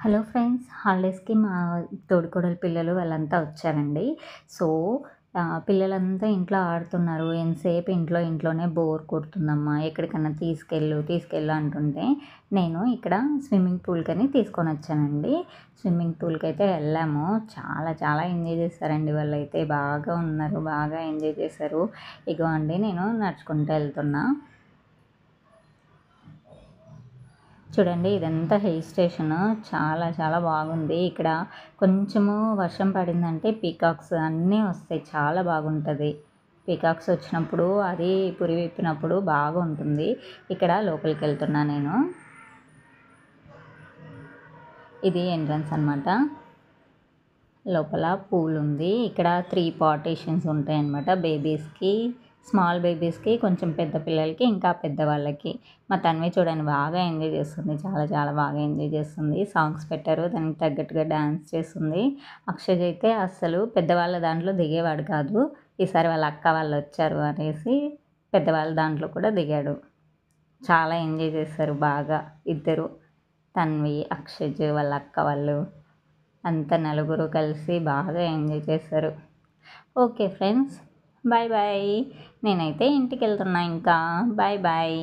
Hello friends, హాలిడేస్‌కి మా తోడికోడలి పిల్లలు వాళ్ళంతా వచ్చారండి. సో, పిల్లలంతా ఇంట్లో ఆడుతున్నారు. ఎంతసేపు ఇంట్లోనే బోర్ కొడుతుందమ్మా, ఎక్కడికన్నా తీసుకెళ్ళు అంటుంటే, నేను ఇక్కడ స్విమ్మింగ్ పూల్‌కని తీసుకొనొచ్చానండి. స్విమ్మింగ్ పూల్‌కైతే వెళ్ళాము. చాలా చాలా ఎంజాయ్ చేశారండి వాళ్ళైతే. బాగా ఉన్నారు. బాగా ఎంజాయ్ చేశారు. ఇగో అండి నేను నడుచుకుంటూ వెళ్తున్నా. చూడండి, ఇదంతా హిల్ స్టేషను. చాలా చాలా బాగుంది. ఇక్కడ కొంచెము వర్షం పడిందంటే పీకాక్స్ అన్నీ వస్తాయి. చాలా బాగుంటది. పీకాక్స్ వచ్చినప్పుడు అది పురి విప్పినప్పుడు బాగుంటుంది. ఇక్కడ లోపలికెళ్తున్నా నేను. ఇది ఎంట్రన్స్ అనమాట. లోపల పూల్ ఉంది. ఇక్కడ 3 పార్టిషన్స్ ఉంటాయన్నమాట. బేబీస్‌కి, స్మాల్ బేబీస్‌కి, కొంచెం పెద్ద పిల్లలకి, ఇంకా పెద్దవాళ్ళకి. మా తన్వి చూడండి బాగా ఎంజాయ్ చేస్తుంది. చాలా చాలా బాగా ఎంజాయ్ చేస్తుంది. సాంగ్స్ పెట్టారు. దానికి తగ్గట్టుగా డాన్స్ చేస్తుంది. అక్షయ్ అయితే అస్సలు పెద్దవాళ్ళ దాంట్లో దిగేవాడు కాదు. ఈసారి వాళ్ళ అక్క వాళ్ళు వచ్చారు అనేసి పెద్దవాళ్ళ దాంట్లో కూడా దిగాడు. చాలా ఎంజాయ్ చేశారు బాగా ఇద్దరు. తన్వి, అక్షయ్ వాళ్ళ అక్క వాళ్ళు అంతా నలుగురు కలిసి బాగా ఎంజాయ్ చేశారు. Okay friends, bye bye. నేనైతే ఇంటికెళ్తున్నా ఇంకా. Bye bye.